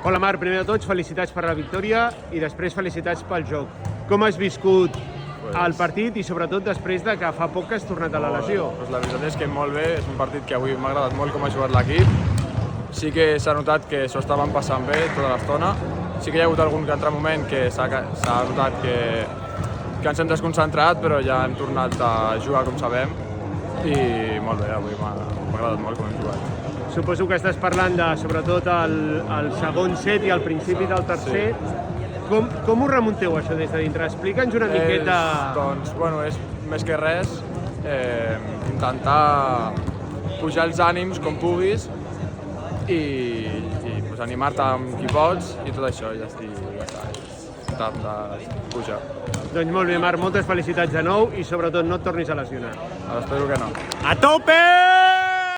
Hola Marc, primer de tots, felicitats per la victòria i després felicitats pel joc. Com has viscut el partit i sobretot després de que fa poc que has tornat a la lesió? La veritat és que molt bé, és un partit que avui m'ha agradat molt com ha jugat l'equip. Sí que s'ha notat que s'ho estaven passant bé tota l'estona. Sí que hi ha hagut algun altre moment que s'ha notat que ens hem desconcentrat, però ja hem tornat a jugar com sabem i molt bé, avui m'ha agradat molt com hem jugat. Suposo que estàs parlant de, sobretot, el segon set i el principi del tercer. Com ho remunteu, això, des de dintre? Explica'ns una miqueta... Doncs, bueno, és més que res intentar pujar els ànims com puguis i animar-te amb qui pots i tot això, ja està. Intentar pujar. Doncs molt bé, Marc, moltes felicitats de nou i sobretot no et tornis a lesionar. Espero que no. A tope!